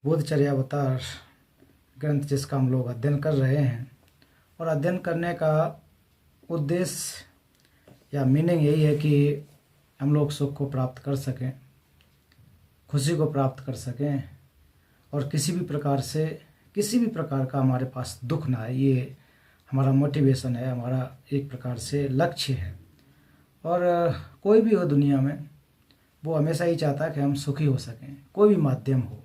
बोधचर्यावतार ग्रंथ जिसका हम लोग अध्ययन कर रहे हैं, और अध्ययन करने का उद्देश्य या मीनिंग यही है कि हम लोग सुख को प्राप्त कर सकें, खुशी को प्राप्त कर सकें, और किसी भी प्रकार का हमारे पास दुख ना आए। ये हमारा मोटिवेशन है, हमारा एक प्रकार से लक्ष्य है। और कोई भी हो दुनिया में, वो हमेशा ही चाहता है कि हम सुखी हो सकें। कोई भी माध्यम हो,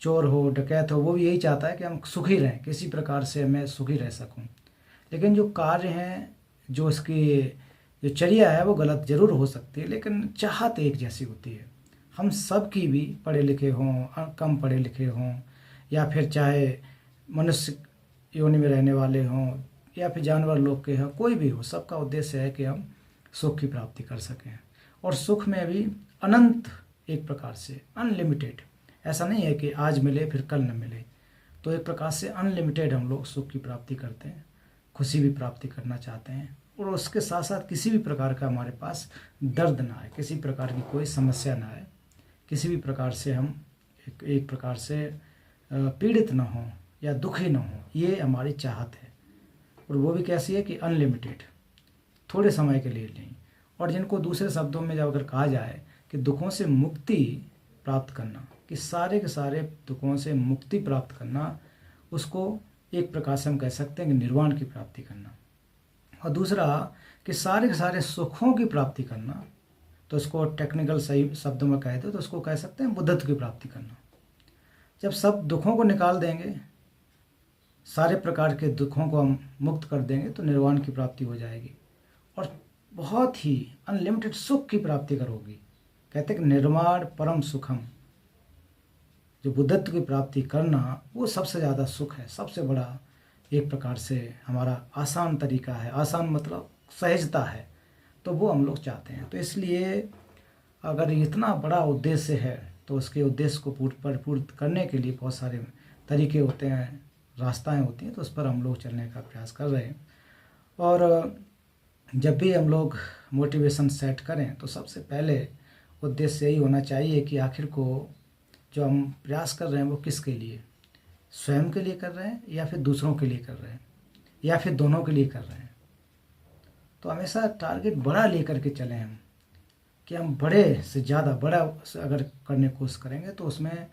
चोर हो, डकैत हो, वो भी यही चाहता है कि हम सुखी रहें, किसी प्रकार से मैं सुखी रह सकूं। लेकिन जो कार्य हैं, जो उसकी जो चर्या है, वो गलत ज़रूर हो सकती है, लेकिन चाहत एक जैसी होती है। हम सब की भी, पढ़े लिखे हों, कम पढ़े लिखे हों, या फिर चाहे मनुष्य योनि में रहने वाले हों, या फिर जानवर लोग के हों, कोई भी हो, सबका उद्देश्य है कि हम सुख की प्राप्ति कर सकें। और सुख में भी अनंत, एक प्रकार से अनलिमिटेड, ऐसा नहीं है कि आज मिले फिर कल न मिले। तो एक प्रकार से अनलिमिटेड हम लोग सुख की प्राप्ति करते हैं, खुशी भी प्राप्ति करना चाहते हैं, और उसके साथ साथ किसी भी प्रकार का हमारे पास दर्द ना आए, किसी प्रकार की कोई समस्या ना आए, किसी भी प्रकार से हम एक प्रकार से पीड़ित ना हों या दुखी ना हों। ये हमारी चाहत है, और वो भी कैसी है कि अनलिमिटेड, थोड़े समय के लिए नहीं। और जिनको दूसरे शब्दों में जब अगर कहा जाए कि दुखों से मुक्ति प्राप्त करना, कि सारे के सारे दुखों से मुक्ति प्राप्त करना, उसको एक प्रकार से हम कह सकते हैं कि निर्वाण की प्राप्ति करना। और दूसरा कि सारे के सारे सुखों की प्राप्ति करना, तो इसको टेक्निकल सही शब्दों में कहे तो उसको कह सकते हैं बुद्धत्व की प्राप्ति करना। जब सब दुखों को निकाल देंगे, सारे प्रकार के दुखों को हम मुक्त कर देंगे, तो निर्वाण की प्राप्ति हो जाएगी, और बहुत ही अनलिमिटेड सुख की प्राप्ति करोगी। कहते हैं कि निर्वाण परम सुखम, जो बुद्धत्व की प्राप्ति करना, वो सबसे ज़्यादा सुख है, सबसे बड़ा एक प्रकार से हमारा आसान तरीका है। आसान मतलब सहजता है, तो वो हम लोग चाहते हैं। तो इसलिए अगर इतना बड़ा उद्देश्य है, तो उसके उद्देश्य को परिपूर्ण करने के लिए बहुत सारे तरीके होते हैं, रास्ताएं होती हैं, तो उस पर हम लोग चलने का प्रयास कर रहे हैं। और जब भी हम लोग मोटिवेशन सेट करें, तो सबसे पहले उद्देश्य यही होना चाहिए कि आखिर को जो हम प्रयास कर रहे हैं वो किसके लिए, स्वयं के लिए कर रहे हैं, या फिर दूसरों के लिए कर रहे हैं, या फिर दोनों के लिए कर रहे हैं। तो हमेशा टारगेट बड़ा लेकर के चलें हम, कि हम बड़े से ज़्यादा बड़ा अगर करने की कोशिश करेंगे, तो उसमें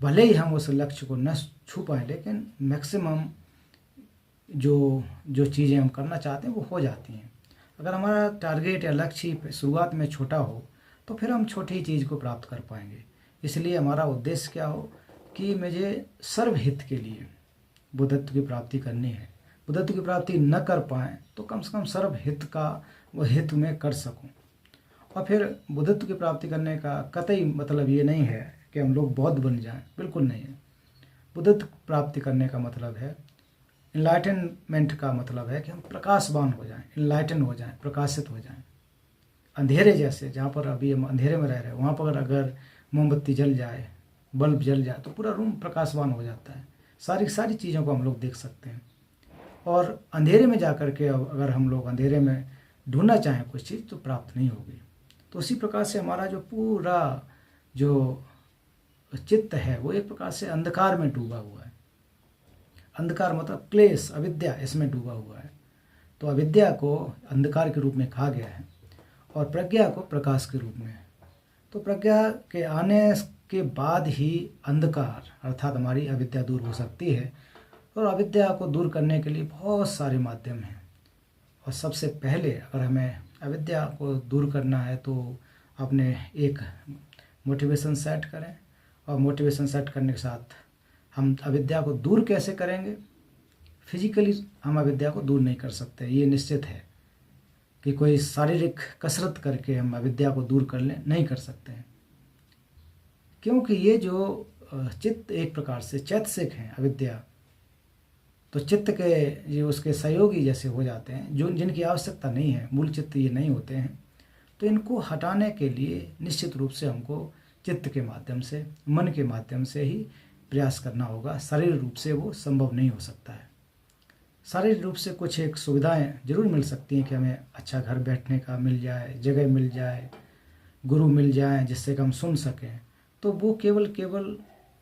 भले ही हम उस लक्ष्य को न छू पाएँ, लेकिन मैक्सिमम जो चीज़ें हम करना चाहते हैं वो हो जाती हैं। अगर हमारा टारगेट या लक्ष्य शुरुआत में छोटा हो, तो फिर हम छोटी चीज़ को प्राप्त कर पाएंगे। इसलिए हमारा उद्देश्य क्या हो कि मुझे सर्वहित के लिए बुद्धत्व की प्राप्ति करनी है। बुद्धत्व की प्राप्ति न कर पाएँ, तो कम से कम सर्वहित का वो हित में कर सकूं। और फिर बुद्धत्व की प्राप्ति करने का कतई मतलब ये नहीं है कि हम लोग बौद्ध बन जाएं, बिल्कुल नहीं है। बुद्धत्व प्राप्ति करने का मतलब है, इनलाइटनमेंट का मतलब है कि हम प्रकाशवान हो जाएं, इनलाइटन हो जाएं, प्रकाशित हो जाएं। अंधेरे जैसे, जहाँ पर अभी हम अंधेरे में रह रहे हैं, वहाँ पर अगर मोमबत्ती जल जाए, बल्ब जल जाए, तो पूरा रूम प्रकाशवान हो जाता है, सारी चीज़ों को हम लोग देख सकते हैं। और अंधेरे में जाकर के अगर हम लोग अंधेरे में ढूंढना चाहें कुछ चीज़, तो प्राप्त नहीं होगी। तो उसी प्रकार से हमारा जो पूरा जो चित्त है, वो एक प्रकार से अंधकार में डूबा हुआ है। अंधकार मतलब क्लेश, अविद्या, इसमें डूबा हुआ है। तो अविद्या को अंधकार के रूप में कहा गया है, और प्रज्ञा को प्रकाश के रूप में। तो प्रज्ञा के आने के बाद ही अंधकार अर्थात हमारी अविद्या दूर हो सकती है। और अविद्या को दूर करने के लिए बहुत सारे माध्यम हैं, और सबसे पहले अगर हमें अविद्या को दूर करना है, तो अपने एक मोटिवेशन सेट करें, और मोटिवेशन सेट करने के साथ हम अविद्या को दूर कैसे करेंगे। फिजिकली हम अविद्या को दूर नहीं कर सकते, ये निश्चित है कि कोई शारीरिक कसरत करके हम अविद्या को दूर कर लें, नहीं कर सकते हैं। क्योंकि ये जो चित्त एक प्रकार से चैतसिक हैं, अविद्या, तो चित्त के ये उसके सहयोगी जैसे हो जाते हैं, जो जिनकी आवश्यकता नहीं है, मूल चित्त ये नहीं होते हैं। तो इनको हटाने के लिए निश्चित रूप से हमको चित्त के माध्यम से, मन के माध्यम से ही प्रयास करना होगा। शारीरिक रूप से वो संभव नहीं हो सकता है। शारीरिक रूप से कुछ एक सुविधाएं जरूर मिल सकती हैं कि हमें अच्छा घर बैठने का मिल जाए, जगह मिल जाए, गुरु मिल जाए जिससे कि हम सुन सकें, तो वो केवल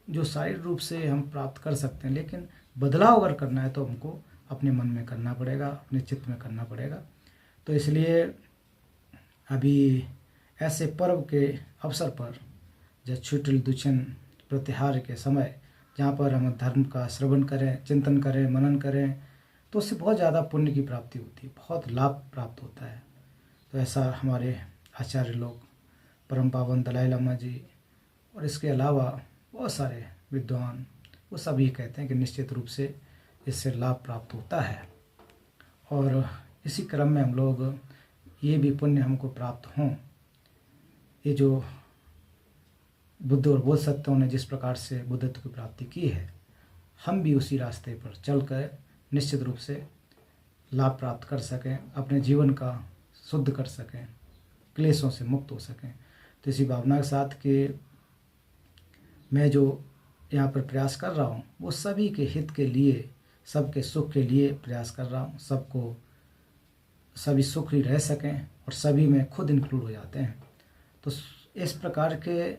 जो शारीरिक रूप से हम प्राप्त कर सकते हैं, लेकिन बदलाव अगर करना है तो हमको अपने मन में करना पड़ेगा, अपने चित्त में करना पड़ेगा। तो इसलिए अभी ऐसे पर्व के अवसर पर, जब छुट्टिल दुचन प्रतिहार के समय, जहाँ पर हम धर्म का श्रवण करें, चिंतन करें, मनन करें, तो उससे बहुत ज़्यादा पुण्य की प्राप्ति होती है, बहुत लाभ प्राप्त होता है। तो ऐसा हमारे आचार्य लोग, परम पावन दलाई लामा जी और इसके अलावा बहुत सारे विद्वान, वो सभी कहते हैं कि निश्चित रूप से इससे लाभ प्राप्त होता है। और इसी क्रम में हम लोग ये भी पुण्य हमको प्राप्त हों, ये जो बुद्ध और बोधिसत्वों ने जिस प्रकार से बुद्धत्व की प्राप्ति की है, हम भी उसी रास्ते पर चलकर निश्चित रूप से लाभ प्राप्त कर सकें, अपने जीवन का शुद्ध कर सकें, क्लेशों से मुक्त हो सकें। तो इसी भावना के साथ कि मैं जो यहाँ पर प्रयास कर रहा हूँ वो सभी के हित के लिए, सबके सुख के लिए प्रयास कर रहा हूँ, सबको सभी सुख ही रह सकें और सभी में खुद इंक्लूड हो जाते हैं। तो इस प्रकार के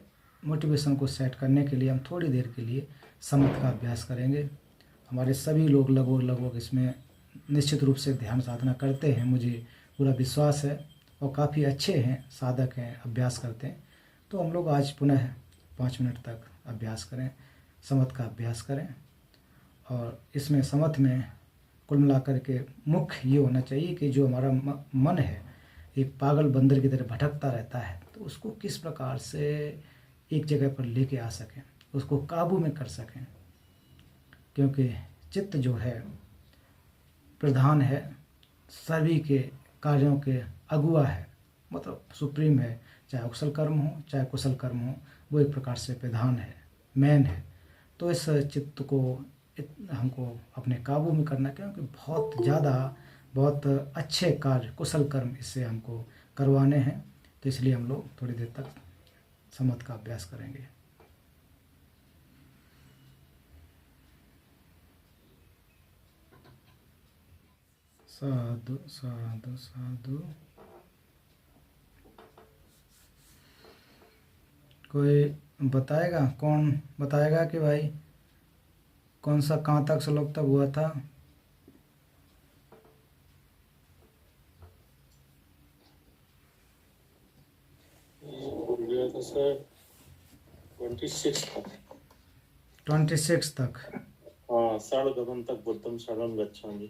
मोटिवेशन को सेट करने के लिए हम थोड़ी देर के लिए समथ का अभ्यास करेंगे। हमारे सभी लोग लगभग इसमें निश्चित रूप से ध्यान साधना करते हैं, मुझे पूरा विश्वास है, और काफ़ी अच्छे हैं, साधक हैं, अभ्यास करते हैं। तो हम लोग आज पुनः 5 मिनट तक अभ्यास करें, समथ का अभ्यास करें। और इसमें समथ में कुल मिलाकर के मुख्य ये होना चाहिए कि जो हमारा मन है एक पागल बंदर की तरह भटकता रहता है, तो उसको किस प्रकार से एक जगह पर लेके आ सकें, उसको काबू में कर सकें। क्योंकि चित्त जो है प्रधान है, सभी के कार्यों के अगुआ है, मतलब सुप्रीम है, चाहे अकुशल कर्म हो चाहे कुशल कर्म हो, वो एक प्रकार से प्रधान है, मैन है। तो इस चित्त को हमको अपने काबू में करना है, क्योंकि बहुत अच्छे कार्य, कुशल कर्म इससे हमको करवाने हैं। तो इसलिए हम लोग थोड़ी देर तक समथ का अभ्यास करेंगे। साधु साधु साधु। कोई बताएगा, कौन बताएगा कि भाई कौन सा कहाँ तक श्लोक तक हुआ था? सर 26 तक। 26 तक। हाँ, षड्गमन तक बुद्धम शरणं गच्छामि,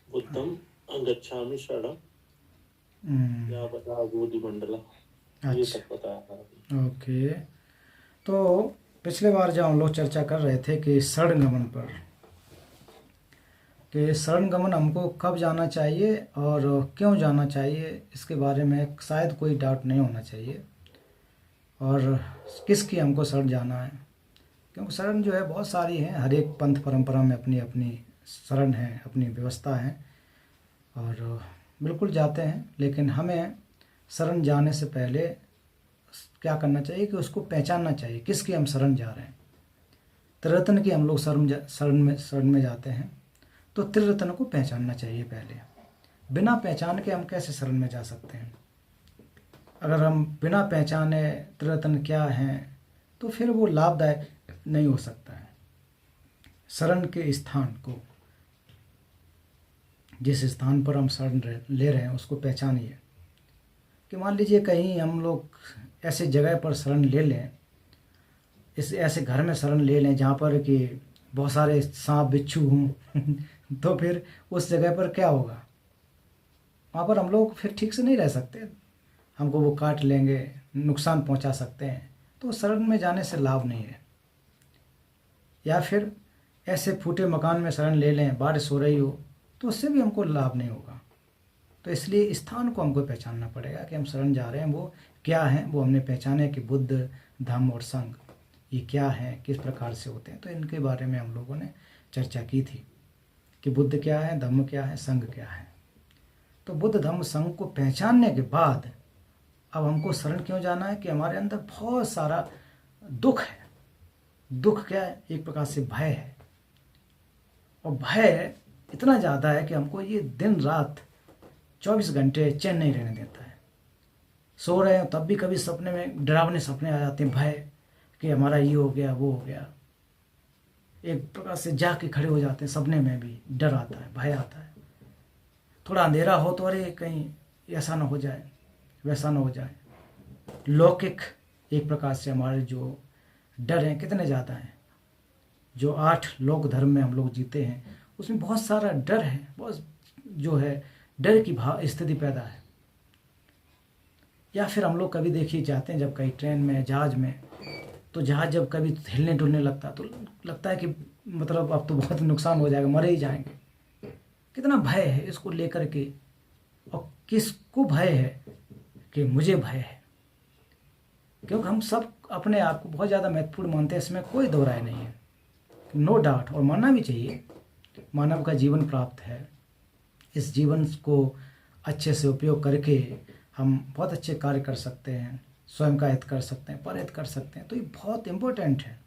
बुद्धम गच्छामि शरणं या बता बोधि मंडला, ये अच्छा, तक बताया था। ओके। तो पिछले बार जब हम लोग चर्चा कर रहे थे कि शरणगमन पर, कि शरणगमन हमको कब जाना चाहिए और क्यों जाना चाहिए, इसके बारे में शायद कोई डाउट नहीं होना चाहिए। और किसकी हमको शरण जाना है, क्योंकि शरण जो है बहुत सारी हैं, हर एक पंथ परंपरा में अपनी अपनी शरण है, अपनी व्यवस्था है, और बिल्कुल जाते हैं। लेकिन हमें शरण जाने से पहले क्या करना चाहिए कि उसको पहचानना चाहिए किसकी हम शरण जा रहे हैं। त्रिरत्न की हम लोग शरण में जाते हैं, तो त्रिरत्न को पहचानना चाहिए पहले। बिना पहचान के हम कैसे शरण में जा सकते हैं? अगर हम बिना पहचाने त्रिरत्न क्या हैं तो फिर वो लाभदायक नहीं हो सकता है। शरण के स्थान को, जिस स्थान पर हम शरण ले रहे हैं उसको पहचानिए। कि मान लीजिए कहीं हम लोग ऐसे जगह पर शरण ले लें, ऐसे घर में शरण ले लें जहाँ पर कि बहुत सारे सांप बिच्छू हों तो फिर उस जगह पर क्या होगा? वहाँ पर हम लोग फिर ठीक से नहीं रह सकते, हमको वो काट लेंगे, नुकसान पहुँचा सकते हैं। तो शरण में जाने से लाभ नहीं है। या फिर ऐसे फूटे मकान में शरण ले लें, बारिश हो रही हो, तो उससे भी हमको लाभ नहीं होगा। तो इसलिए स्थान को हमको पहचानना पड़ेगा कि हम शरण जा रहे हैं वो क्या है। वो हमने पहचाने कि बुद्ध, धम्म और संघ ये क्या है, किस प्रकार से होते हैं। तो इनके बारे में हम लोगों ने चर्चा की थी कि बुद्ध क्या है, धम्म क्या है, संघ क्या है। तो बुद्ध, धम्म, संघ को पहचानने के बाद अब हमको शरण क्यों जाना है? कि हमारे अंदर बहुत सारा दुख है। दुख क्या है? एक प्रकार से भय है, और भय इतना ज़्यादा है कि हमको ये दिन रात 24 घंटे चैन नहीं रहने देता है। सो रहे हैं तब भी कभी सपने में डरावने सपने आ जाते हैं, भय कि हमारा ये हो गया वो हो गया, एक प्रकार से जाके खड़े हो जाते हैं। सपने में भी डर आता है, भय आता है। थोड़ा अंधेरा हो तो अरे कहीं ऐसा ना हो जाए, वैसा ना हो जाए। लौकिक एक प्रकार से हमारे जो डर हैं कितने ज़्यादा हैं। जो 8 लोक धर्म में हम लोग जीते हैं उसमें बहुत सारा डर है, बहुत जो है डर की भाव स्थिति पैदा है। या फिर हम लोग कभी देखिए जाते हैं जब कहीं ट्रेन में, जहाज़ में, तो जहाज़ जब कभी हिलने डुलने लगता है तो लगता है कि मतलब अब तो बहुत नुकसान हो जाएगा, मरे ही जाएंगे। कितना भय है इसको लेकर के, और किसको भय है कि मुझे भय है, क्योंकि हम सब अपने आप को बहुत ज़्यादा महत्वपूर्ण मानते हैं, इसमें कोई दो राय नहीं है, नो डाउट। और मानना भी चाहिए, मानव का जीवन प्राप्त है, इस जीवन को अच्छे से उपयोग करके हम बहुत अच्छे कार्य कर सकते हैं, स्वयं का हित कर सकते हैं, परहित कर सकते हैं। तो ये बहुत इम्पोर्टेंट है,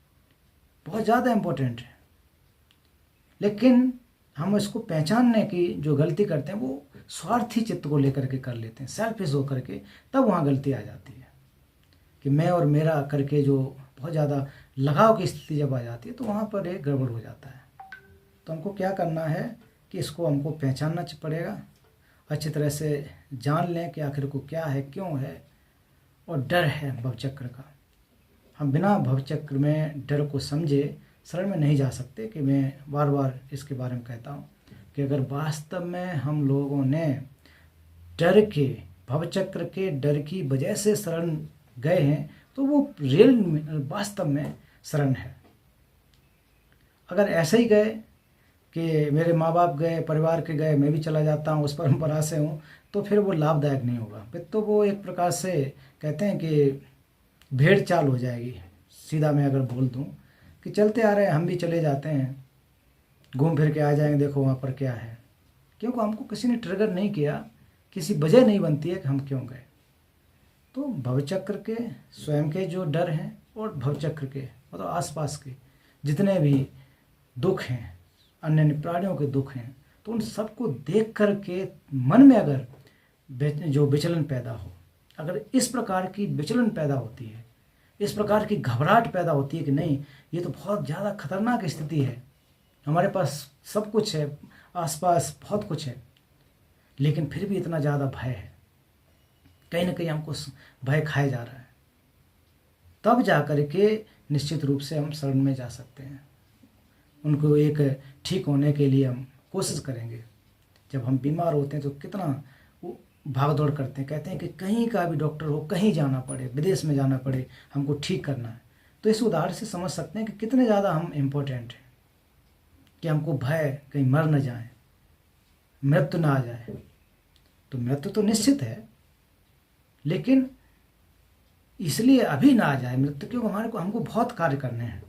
बहुत ज़्यादा इम्पोर्टेंट है। लेकिन हम इसको पहचानने की जो गलती करते हैं वो स्वार्थी चित्त को लेकर के कर लेते हैं, सेल्फिश होकर के, तब वहाँ गलती आ जाती है कि मैं और मेरा करके जो बहुत ज़्यादा लगाव की स्थिति जब आ जाती है तो वहाँ पर एक गड़बड़ हो जाता है। तो हमको क्या करना है कि इसको हमको पहचानना पड़ेगा, अच्छी तरह से जान लें कि आखिर को क्या है, क्यों है। और डर है भवचक्र का, हम बिना भवचक्र में डर को समझे शरण में नहीं जा सकते। कि मैं बार बार इसके बारे में कहता हूँ कि अगर वास्तव में हम लोगों ने डर के, भवचक्र के डर की वजह से शरण गए हैं तो वो रियल वास्तव में शरण है। अगर ऐसे ही गए कि मेरे माँ बाप गए, परिवार के गए, मैं भी चला जाता हूँ, उस परंपरा से हूँ, तो फिर वो लाभदायक नहीं होगा। फिर तो वो एक प्रकार से कहते हैं कि भेड़ चाल हो जाएगी। सीधा मैं अगर बोल दूँ कि चलते आ रहे हैं, हम भी चले जाते हैं, घूम फिर के आ जाएंगे, देखो वहाँ पर क्या है, क्योंकि हमको किसी ने ट्रिगर नहीं किया, किसी वजह नहीं बनती है कि हम क्यों गए। तो भवचक्र के स्वयं के जो डर हैं और भवचक्र के मतलब आसपास के जितने भी दुख हैं, अन्य प्राणियों के दुख हैं, तो उन सबको देख कर के मन में अगर जो विचलन पैदा हो, अगर इस प्रकार की विचलन पैदा होती है, इस प्रकार की घबराहट पैदा होती है कि नहीं ये तो बहुत ज़्यादा खतरनाक स्थिति है, हमारे पास सब कुछ है, आसपास बहुत कुछ है, लेकिन फिर भी इतना ज़्यादा भय है, कहीं ना कहीं हमको भय खाया जा रहा है, तब जा कर के निश्चित रूप से हम शरण में जा सकते हैं। उनको एक ठीक होने के लिए हम कोशिश करेंगे। जब हम बीमार होते हैं तो कितना वो भाग दौड़ करते हैं, कहते हैं कि कहीं का भी डॉक्टर हो, कहीं जाना पड़े, विदेश में जाना पड़े, हमको ठीक करना है। तो इस उदाहरण से समझ सकते हैं कि कितने ज़्यादा हम इम्पोर्टेंट हैं, कि हमको भय कहीं मर न जाए, मृत्यु ना आ जाए। तो मृत्यु तो निश्चित है, लेकिन इसलिए अभी ना आ जाए मृत्यु, क्योंकि हमारे को हमको बहुत कार्य करने हैं।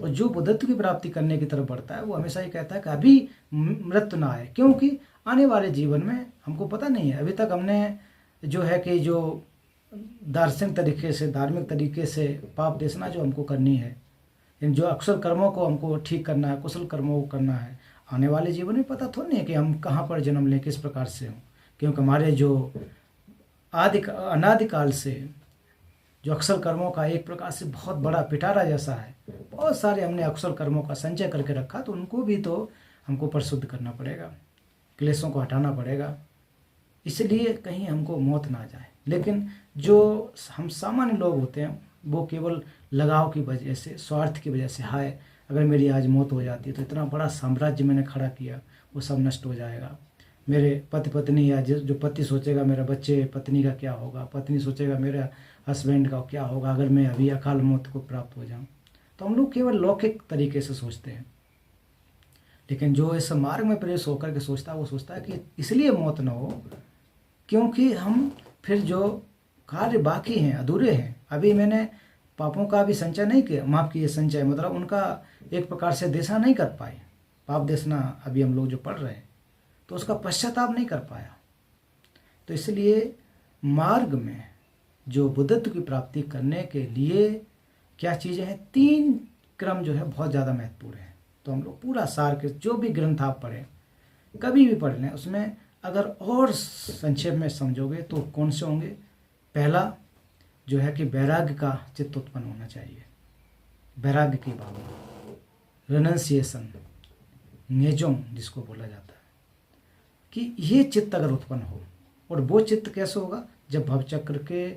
और जो बुद्धत्व की प्राप्ति करने की तरफ बढ़ता है वो हमेशा ही कहता है कि अभी मृत्यु ना आए, क्योंकि आने वाले जीवन में हमको पता नहीं है। अभी तक हमने जो है कि जो दार्शनिक तरीके से, धार्मिक तरीके से पाप देशना जो हमको करनी है, इन जो अकुशल कर्मों को हमको ठीक करना है, कुशल कर्मों को करना है, आने वाले जीवन में पता थोड़ी नहीं है कि हम कहाँ पर जन्म लें, किस प्रकार से हों, क्योंकि हमारे जो अनादिकाल से जो अकुशल कर्मों का एक प्रकार से बहुत बड़ा पिटारा जैसा है, बहुत सारे हमने अकुशल कर्मों का संचय करके रखा, तो उनको भी तो हमको परिशुद्ध करना पड़ेगा, क्लेशों को हटाना पड़ेगा, इसलिए कहीं हमको मौत ना आ जाए। लेकिन जो हम सामान्य लोग होते हैं वो केवल लगाव की वजह से, स्वार्थ की वजह से, हाय अगर मेरी आज मौत हो जाती है तो इतना बड़ा साम्राज्य मैंने खड़ा किया वो सब नष्ट हो जाएगा, मेरे पति पत्नी, या जो पति सोचेगा मेरा बच्चे पत्नी का क्या होगा, पत्नी सोचेगा मेरा हस्बैंड का क्या होगा अगर मैं अभी अकाल मौत को प्राप्त हो जाऊं। तो हम लोग केवल लौकिक तरीके से सोचते हैं, लेकिन जो इस मार्ग में प्रवेश होकर के सोचता है वो सोचता है कि इसलिए मौत न हो क्योंकि हम फिर जो कार्य बाकी हैं, अधूरे हैं, अभी मैंने पापों का भी संचय नहीं किया, माफ किए संचय मतलब उनका एक प्रकार से देशना नहीं कर पाए, पाप देशना अभी हम लोग जो पढ़ रहे हैं तो उसका पश्चाताप नहीं कर पाया। तो इसलिए मार्ग में जो बुद्धत्व की प्राप्ति करने के लिए क्या चीज़ें हैं, 3 क्रम जो है बहुत ज़्यादा महत्वपूर्ण है। तो हम लोग पूरा सार के जो भी ग्रंथ आप पढ़ें, कभी भी पढ़ लें, उसमें अगर और संक्षेप में समझोगे तो कौन से होंगे। पहला जो है कि वैराग्य का चित्त उत्पन्न होना चाहिए, वैराग्य की भावना, रेनंसिएशन, नेजोंग जिसको बोला जाता है, कि ये चित्त अगर उत्पन्न हो। और वो चित्त कैसे होगा? जब भवचक्र के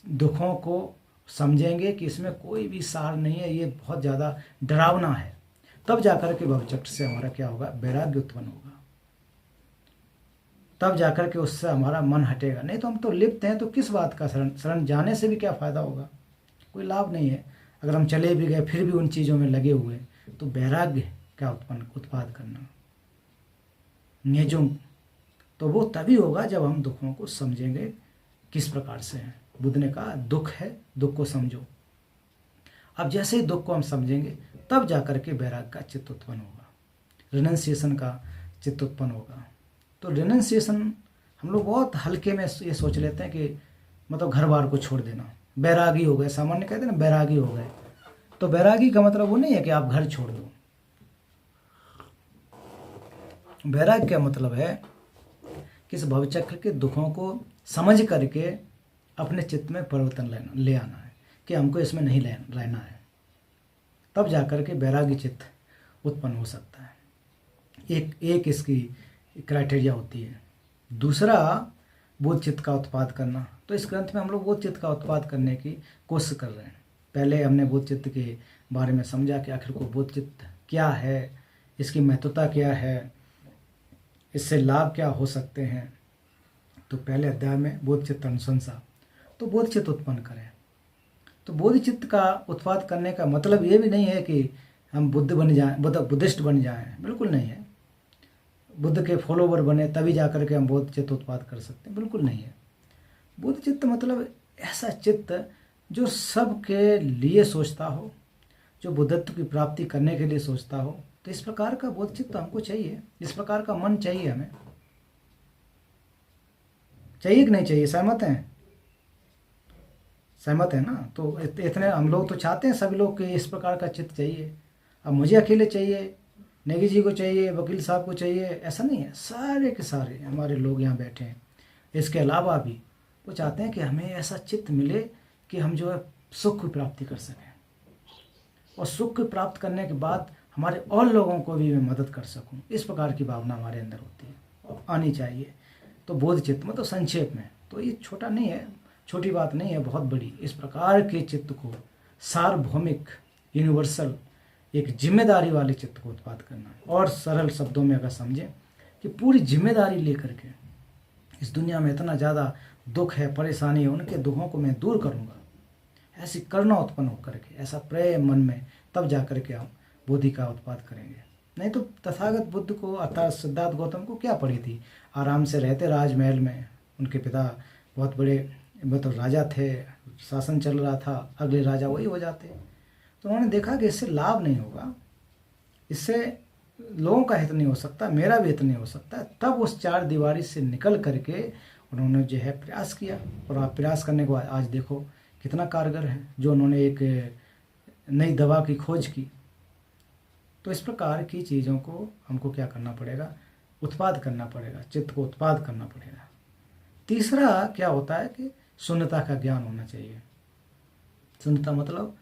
दुखों को समझेंगे कि इसमें कोई भी सार नहीं है, ये बहुत ज़्यादा डरावना है, तब जाकर के भवचक्र से हमारा क्या होगा? वैराग्य उत्पन्न होगा। तब जाकर के उससे हमारा मन हटेगा। नहीं तो हम तो लिप्त हैं, तो किस बात का शरण? शरण जाने से भी क्या फ़ायदा होगा? कोई लाभ नहीं है। अगर हम चले भी गए फिर भी उन चीज़ों में लगे हुए, तो वैराग्य क्या उत्पाद करना, नेजुंग, तो वो तभी होगा जब हम दुखों को समझेंगे किस प्रकार से हैं। बुद्ध ने कहा दुख है, दुख को समझो। अब जैसे ही दुख को हम समझेंगे तब जाकर के वैराग्य का चित्त उत्पन्न होगा, रिनंसिएशन का चित्त उत्पन्न होगा। तो रिनंसिएशन हम लोग बहुत हल्के में ये सोच लेते हैं कि मतलब घर बार को छोड़ देना, बैरागी हो गए, सामान्य कहते हैं ना बैरागी हो गए। तो बैरागी का मतलब वो नहीं है कि आप घर छोड़ दो। बैराग का मतलब है कि इस भवचक्र के दुखों को समझ करके अपने चित्त में परिवर्तन ले आना है कि हमको इसमें नहीं रहना है। तब जाकर के बैरागी चित्त उत्पन्न हो सकता है। एक इसकी क्राइटेरिया होती है। दूसरा बोध चित्त का उत्पाद करना। तो इस ग्रंथ में हम लोग बोध चित्त का उत्पाद करने की कोशिश कर रहे हैं। पहले हमने बोध चित्त के बारे में समझा कि आखिर को बोध चित्त क्या है, इसकी महत्वता क्या है, इससे लाभ क्या हो सकते हैं। तो पहले अध्याय में बोध चित्त अनुशंसा, तो बोध चित्त उत्पन्न करें। तो बोध चित्त का उत्पाद करने का मतलब ये भी नहीं है कि हम बुद्ध बन जाएं, बुद्धिस्ट बन जाएं, बिल्कुल नहीं है। बुद्ध के फॉलोवर बने तभी जाकर के हम बोध चित्त उत्पाद कर सकते हैं, बिल्कुल नहीं है। बोध चित्त मतलब ऐसा चित्त जो सबके लिए सोचता हो, जो बुद्धत्व की प्राप्ति करने के लिए सोचता हो। तो इस प्रकार का बोध चित्त हमको चाहिए, इस प्रकार का मन चाहिए हमें। चाहिए कि नहीं चाहिए? सहमत हैं? सहमत है ना? तो इतने हम लोग तो चाहते हैं सभी लोग कि इस प्रकार का चित्त चाहिए। अब मुझे अकेले चाहिए, नेगी जी को चाहिए, वकील साहब को चाहिए, ऐसा नहीं है। सारे के सारे हमारे लोग यहाँ बैठे हैं, इसके अलावा भी वो चाहते हैं कि हमें ऐसा चित्त मिले कि हम जो है सुख की प्राप्ति कर सकें, और सुख की प्राप्त करने के बाद हमारे और लोगों को भी मैं मदद कर सकूं। इस प्रकार की भावना हमारे अंदर होती है और आनी चाहिए। तो बोध चित्त मतलब संक्षेप में तो ये छोटा नहीं है, छोटी बात नहीं है, बहुत बड़ी। इस प्रकार के चित्त को सार्वभौमिक, यूनिवर्सल, एक जिम्मेदारी वाले चित्त को उत्पाद करना है। और सरल शब्दों में अगर समझें कि पूरी जिम्मेदारी लेकर के इस दुनिया में इतना ज़्यादा दुख है, परेशानी है, उनके दुखों को मैं दूर करूँगा, ऐसी करुणा उत्पन्न होकर के, ऐसा प्रेम मन में, तब जाकर के हम बोधि का उत्पाद करेंगे। नहीं तो तथागत बुद्ध को अर्थात सिद्धार्थ गौतम को क्या पड़ी थी? आराम से रहते राजमहल में, उनके पिता बहुत बड़े मतलब राजा थे, शासन चल रहा था, अगले राजा वही हो जाते। तो उन्होंने देखा कि इससे लाभ नहीं होगा, इससे लोगों का हित नहीं हो सकता, मेरा भी हित नहीं हो सकता। तब उस चार दीवारी से निकल करके उन्होंने जो है प्रयास किया, और आप प्रयास करने के बाद आज देखो कितना कारगर है, जो उन्होंने एक नई दवा की खोज की। तो इस प्रकार की चीज़ों को हमको क्या करना पड़ेगा? उत्पाद करना पड़ेगा, चित्त को उत्पाद करना पड़ेगा। तीसरा क्या होता है कि शून्यता का ज्ञान होना चाहिए। शून्यता मतलब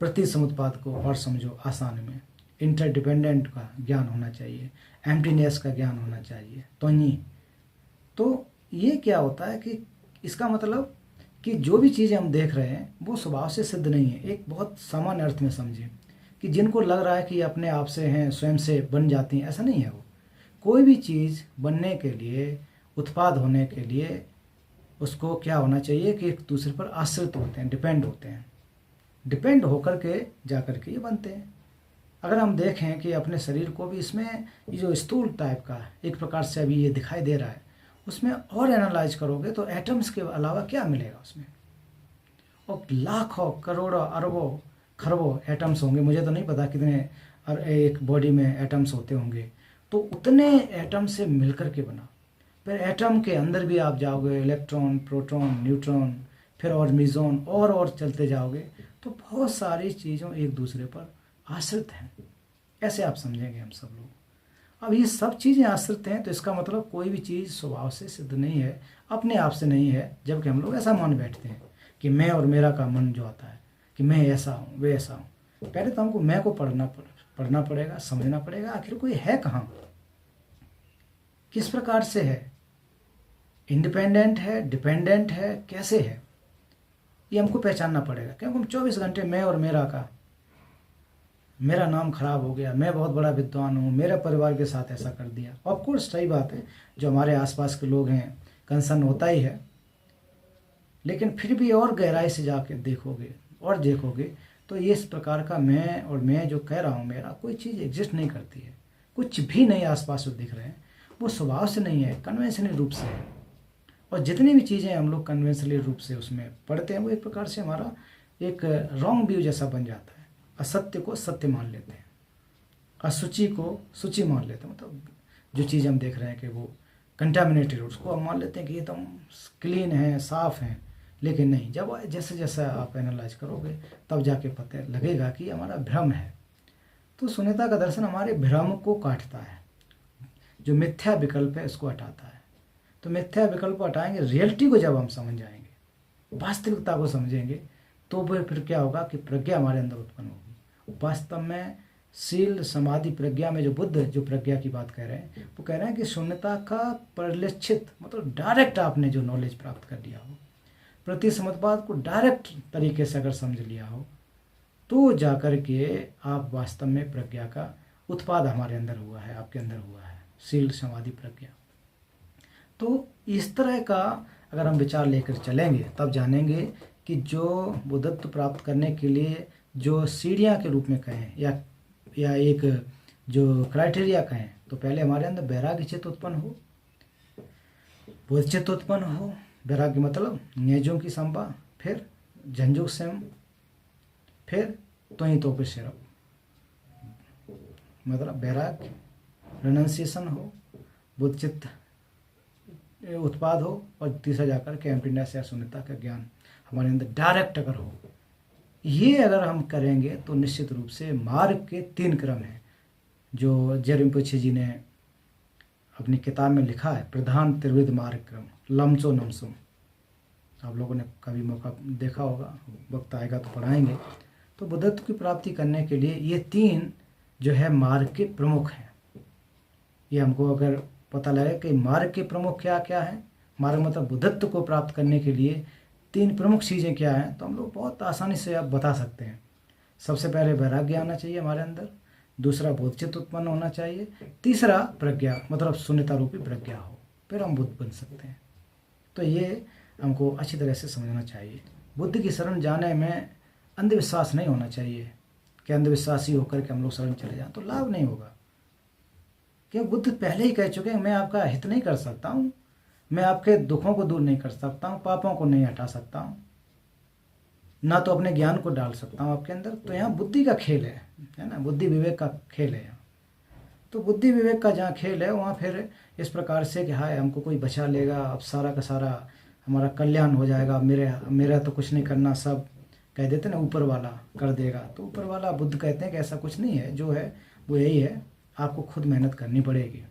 प्रति समुत्पाद को और समझो आसान में, इंटरडिपेंडेंट का ज्ञान होना चाहिए, एम्प्टीनेस का ज्ञान होना चाहिए, तो ये क्या होता है कि इसका मतलब कि जो भी चीज़ें हम देख रहे हैं वो स्वभाव से सिद्ध नहीं है। एक बहुत सामान्य अर्थ में समझें कि जिनको लग रहा है कि अपने आप से हैं, स्वयं से बन जाती हैं, ऐसा नहीं है। वो कोई भी चीज़ बनने के लिए, उत्पाद होने के लिए उसको क्या होना चाहिए कि एक दूसरे पर आश्रित होते हैं, डिपेंड होते हैं। डिपेंड होकर के जा कर के ये बनते हैं। अगर हम देखें कि अपने शरीर को भी, इसमें ये जो स्थूल टाइप का एक प्रकार से अभी ये दिखाई दे रहा है, उसमें और एनालाइज करोगे तो एटम्स के अलावा क्या मिलेगा उसमें? और लाखों, करोड़ों, अरबों, खरबों एटम्स होंगे। मुझे तो नहीं पता कितने एक बॉडी में एटम्स होते होंगे। तो उतने एटम से मिलकर के बना। फिर एटम के अंदर भी आप जाओगे, इलेक्ट्रॉन, प्रोटॉन, न्यूट्रॉन, फिर और मीजॉन, और चलते जाओगे तो बहुत सारी चीज़ों एक दूसरे पर आश्रित हैं। ऐसे आप समझेंगे हम सब लोग। अब ये सब चीज़ें आश्रित हैं, तो इसका मतलब कोई भी चीज़ स्वभाव से सिद्ध नहीं है, अपने आप से नहीं है। जबकि हम लोग ऐसा मान बैठते हैं कि मैं और मेरा का मन जो आता है कि मैं ऐसा हूँ, वे ऐसा हूँ। पहले तो हमको मैं को पढ़ना पड़ेगा, समझना पड़ेगा आखिर कोई है कहाँ, किस प्रकार से है, इंडिपेंडेंट है, डिपेंडेंट है, कैसे है, ये हमको पहचानना पड़ेगा। क्योंकि हम 24 घंटे मैं और मेरा का, मेरा नाम खराब हो गया, मैं बहुत बड़ा विद्वान हूँ, मेरे परिवार के साथ ऐसा कर दिया। ऑफकोर्स सही बात है, जो हमारे आसपास के लोग हैं कंसर्न होता ही है, लेकिन फिर भी और गहराई से जाके देखोगे और देखोगे तो ये इस प्रकार का मैं और मैं जो कह रहा हूँ मेरा, कोई चीज़ एग्जिस्ट नहीं करती है। कुछ भी नहीं आसपास जो दिख रहे हैं वो स्वभाव से नहीं है, कन्वेंशनल रूप से है। और जितनी भी चीज़ें हम लोग कन्वेंशनल रूप से उसमें पढ़ते हैं वो एक प्रकार से हमारा एक रॉन्ग व्यू जैसा बन जाता है। असत्य को सत्य मान लेते हैं, असुचि को शुचि मान लेते हैं। मतलब जो चीज़ हम देख रहे हैं कि वो कंटामिनेटेड, उसको हम मान लेते हैं कि एकदम क्लीन है, साफ़ है। लेकिन नहीं, जब जैसे जैसे आप एनालाइज करोगे तब जाके पता लगेगा कि हमारा भ्रम है। तो शून्यता का दर्शन हमारे भ्रम को काटता है, जो मिथ्या विकल्प है उसको हटाता है। तो मिथ्या विकल्प को हटाएंगे, रियलिटी को जब हम समझ जाएंगे, वास्तविकता को समझेंगे, तो फिर क्या होगा कि प्रज्ञा हमारे अंदर उत्पन्न होगी। वास्तव में शील समाधि प्रज्ञा में जो बुद्ध जो प्रज्ञा की बात कह रहे हैं, वो कह रहे हैं कि शून्यता का परिलक्षित मतलब डायरेक्ट आपने जो नॉलेज प्राप्त कर लिया हो, प्रतिसमत्वाद को डायरेक्ट तरीके से अगर समझ लिया हो, तो जाकर के आप वास्तव में प्रज्ञा का उत्पाद हमारे अंदर हुआ है, आपके अंदर हुआ है, शील समाधि प्रज्ञा। तो इस तरह का अगर हम विचार लेकर चलेंगे तब जानेंगे कि जो बुद्धत्व प्राप्त करने के लिए जो सीढ़ियाँ के रूप में कहें या एक जो क्राइटेरिया कहें, तो पहले हमारे अंदर वैराग्य चित्त उत्पन्न हो, बोध चित्त उत्पन्न हो। वैराग्य मतलब न्यायों की संपा, फिर झंझुक स्वयं, फिर तो ही तो पे सिरप, मतलब वैराग्य रिनंसिएशन हो, बुद्ध चित्त उत्पाद हो, और तीसरा जाकर के एम्प्टीनेस या शून्यता का ज्ञान हमारे अंदर डायरेक्ट अगर हो। ये अगर हम करेंगे तो निश्चित रूप से मार्ग के 3 क्रम हैं जो जेरिम्पोछे जी ने अपनी किताब में लिखा है, प्रधान त्रिविध मार्ग क्रम, लमचो नमसुम। आप लोगों ने कभी मौका देखा होगा, वक्त आएगा तो पढ़ाएंगे। तो बुद्धत्व की प्राप्ति करने के लिए ये 3 जो है मार्ग के प्रमुख हैं। ये हमको अगर पता लगे कि मार्ग के प्रमुख क्या क्या हैं, मार्ग मतलब बुद्धत्व को प्राप्त करने के लिए 3 प्रमुख चीज़ें क्या हैं, तो हम लोग बहुत आसानी से आप बता सकते हैं। सबसे पहले वैराग्य आना चाहिए हमारे अंदर, दूसरा बोधचित्त उत्पन्न होना चाहिए, तीसरा प्रज्ञा मतलब शून्यता रूपी प्रज्ञा हो, फिर हम बुद्ध बन सकते हैं। तो ये हमको अच्छी तरह से समझना चाहिए। बुद्ध की शरण जाने में अंधविश्वास नहीं होना चाहिए कि अंधविश्वासी होकर के हम लोग शरण चले जाएं तो लाभ नहीं होगा। क्योंकि बुद्ध पहले ही कह चुके हैं, मैं आपका हित नहीं कर सकता हूँ, मैं आपके दुखों को दूर नहीं कर सकता हूँ, पापों को नहीं हटा सकता हूँ, ना तो अपने ज्ञान को डाल सकता हूँ आपके अंदर। तो यहाँ बुद्धि का खेल है ना, बुद्धि विवेक का खेल है यहाँ। तो बुद्धि विवेक का जहाँ खेल है वहाँ फिर इस प्रकार से कि हाय हमको कोई बचा लेगा, अब सारा का सारा हमारा कल्याण हो जाएगा, मेरा तो कुछ नहीं करना, सब कह देते ना ऊपर वाला कर देगा। तो ऊपर वाला बुद्ध कहते हैं कि ऐसा कुछ नहीं है, जो है वो यही है, आपको खुद मेहनत करनी पड़ेगी।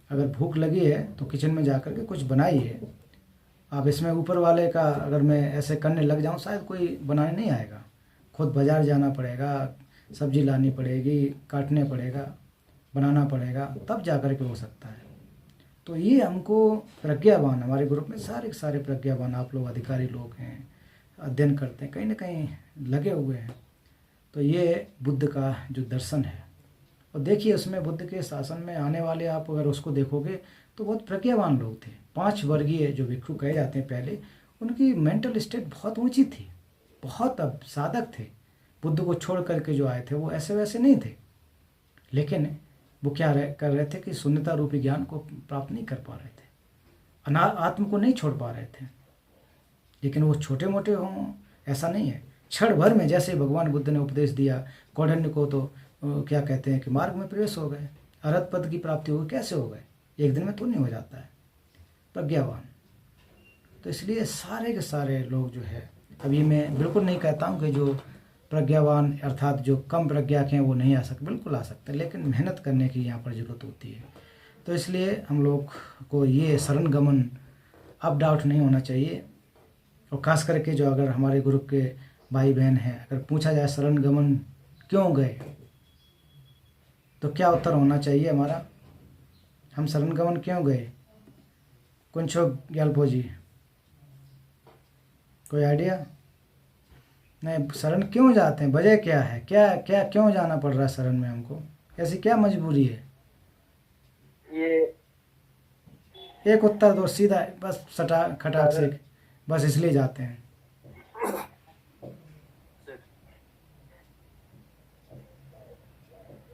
अगर भूख लगी है तो किचन में जाकर के कुछ बनाइए। अब इसमें ऊपर वाले का अगर मैं ऐसे करने लग जाऊं शायद कोई बनाने नहीं आएगा, खुद बाज़ार जाना पड़ेगा, सब्जी लानी पड़ेगी, काटने पड़ेगा, बनाना पड़ेगा, तब जा कर के हो सकता है। तो ये हमको प्रज्ञावान, हमारे ग्रुप में सारे प्रज्ञावान आप लोग अधिकारी लोग हैं, अध्ययन करते हैं, कहीं ना कहीं लगे हुए हैं। तो ये बुद्ध का जो दर्शन है, और देखिए उसमें बुद्ध के शासन में आने वाले आप अगर उसको देखोगे तो बहुत प्रज्ञावान लोग थे। 5 वर्गीय जो भिक्षु कहे जाते हैं पहले, उनकी मेंटल स्टेट बहुत ऊंची थी, बहुत अब साधक थे। बुद्ध को छोड़ करके जो आए थे वो ऐसे वैसे नहीं थे, लेकिन वो क्या कर रहे थे कि शून्यता रूपी ज्ञान को प्राप्त नहीं कर पा रहे थे, आत्म को नहीं छोड़ पा रहे थे। लेकिन वो छोटे मोटे हों ऐसा नहीं है, क्षण भर में जैसे भगवान बुद्ध ने उपदेश दिया कौंडिन्य को, तो क्या कहते हैं कि मार्ग में प्रवेश हो गए, अरहत पद की प्राप्ति हो गई। कैसे हो गए? एक दिन में तो नहीं हो जाता है प्रज्ञावान। तो इसलिए सारे के सारे लोग जो है, अभी मैं बिल्कुल नहीं कहता हूँ कि जो प्रज्ञावान अर्थात जो कम प्रज्ञा के हैं वो नहीं आ सकते, बिल्कुल आ सकते, लेकिन मेहनत करने की यहाँ पर ज़रूरत होती है। तो इसलिए हम लोग को ये शरण गमन अब डाउट नहीं होना चाहिए और खास करके जो अगर हमारे ग्रुप के भाई बहन हैं, अगर पूछा जाए शरण गमन क्यों गए, तो क्या उत्तर होना चाहिए हमारा? हम शरण गमन क्यों गए? कुंछो ग्यालपो जी, कोई आइडिया? नहीं, शरण क्यों जाते हैं, वजह क्या है, क्या क्या क्यों जाना पड़ रहा है शरण में हमको? ऐसी क्या मजबूरी है? ये एक उत्तर दो सीधा, बस सटा खटाक से, बस इसलिए जाते हैं।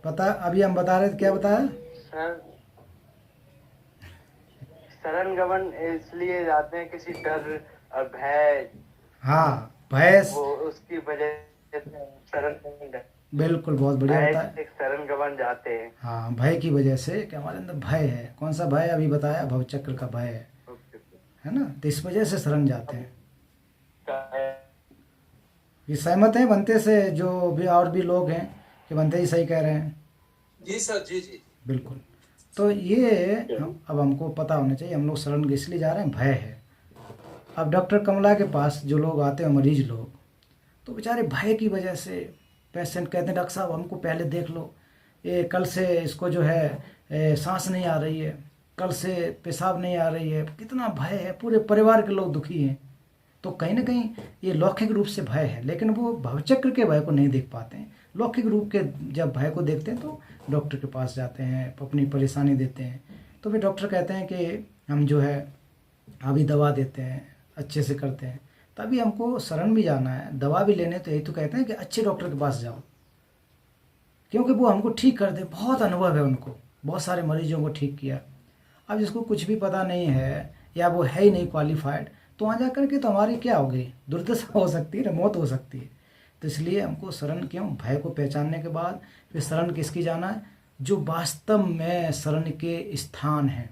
पता, अभी हम बता रहे थे, क्या बताया? सर, शरण गमन इसलिए जाते हैं किसी डर और भय, हाँ, भय, वो उसकी वजह से शरण गमन बिल्कुल, बहुत बढ़िया भय बताया। से शरण गमन जाते हैं। हाँ, भय की वजह से, कि हमारे अंदर भय है। कौन सा भय? अभी बताया, भवचक्र का भय है ना, तो इस वजह से शरण जाते हैं। ये सहमत हैं बनते से, जो भी और भी लोग हैं, कि बनते ही सही कह रहे हैं? जी सर, जी जी बिल्कुल। तो ये अब हमको पता होना चाहिए, हम लोग शरण इसलिए जा रहे हैं, भय है। अब डॉक्टर कमला के पास जो लोग आते हैं, मरीज लोग, तो बेचारे भय की वजह से, पेशेंट कहते हैं डॉक्टर साहब हमको पहले देख लो, ये कल से इसको जो है सांस नहीं आ रही है, कल से पेशाब नहीं आ रही है, कितना भय है, पूरे परिवार के लोग दुखी हैं। तो कहीं ना कहीं ये लौकिक रूप से भय है, लेकिन वो भवचक्र के भय को नहीं देख पाते हैं। लौकिक रूप के जब भय को देखते हैं तो डॉक्टर के पास जाते हैं, अपनी परेशानी देते हैं, तो फिर डॉक्टर कहते हैं कि हम जो है अभी दवा देते हैं, अच्छे से करते हैं। तभी हमको शरण भी जाना है, दवा भी लेने, तो यही तो कहते हैं कि अच्छे डॉक्टर के पास जाओ, क्योंकि वो हमको ठीक कर दे। बहुत अनुभव है उनको, बहुत सारे मरीजों को ठीक किया। अब जिसको कुछ भी पता नहीं है, या वो है ही नहीं क्वालिफाइड, तो वहाँ जा करके तो हमारी क्या होगी, दुर्दशा हो सकती है, मौत हो सकती है। तो इसलिए हमको शरण क्यों, भय को पहचानने के बाद फिर शरण किसकी जाना है? जो वास्तव में शरण के स्थान हैं,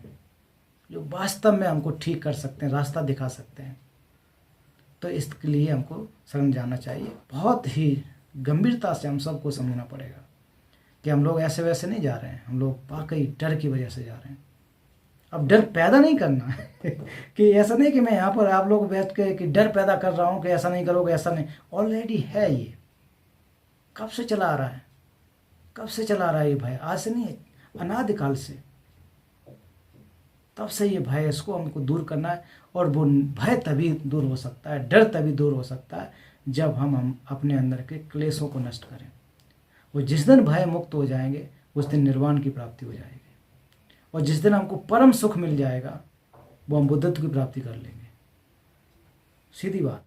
जो वास्तव में हमको ठीक कर सकते हैं, रास्ता दिखा सकते हैं। तो इसके लिए हमको शरण जाना चाहिए। बहुत ही गंभीरता से हम सबको समझना पड़ेगा कि हम लोग ऐसे वैसे नहीं जा रहे हैं, हम लोग वाकई डर की वजह से जा रहे हैं। अब डर पैदा नहीं करना है कि ऐसा नहीं कि मैं यहाँ पर आप लोग बैठ के कि डर पैदा कर रहा हूँ कि ऐसा नहीं करोगे, ऐसा नहीं, ऑलरेडी है। ये कब से चला आ रहा है, कब से चला आ रहा है ये भय? आज से नहीं है, अनादिकाल से, तब से ये भय, इसको हमको दूर करना है। और वो भय तभी दूर हो सकता है, डर तभी दूर हो सकता है, जब हम अपने अंदर के क्लेशों को नष्ट करें। वो जिस दिन भय मुक्त हो जाएंगे, उस दिन निर्वाण की प्राप्ति हो जाएगी। और जिस दिन हमको परम सुख मिल जाएगा, वो हम बुद्धत्व की प्राप्ति कर लेंगे। सीधी बात।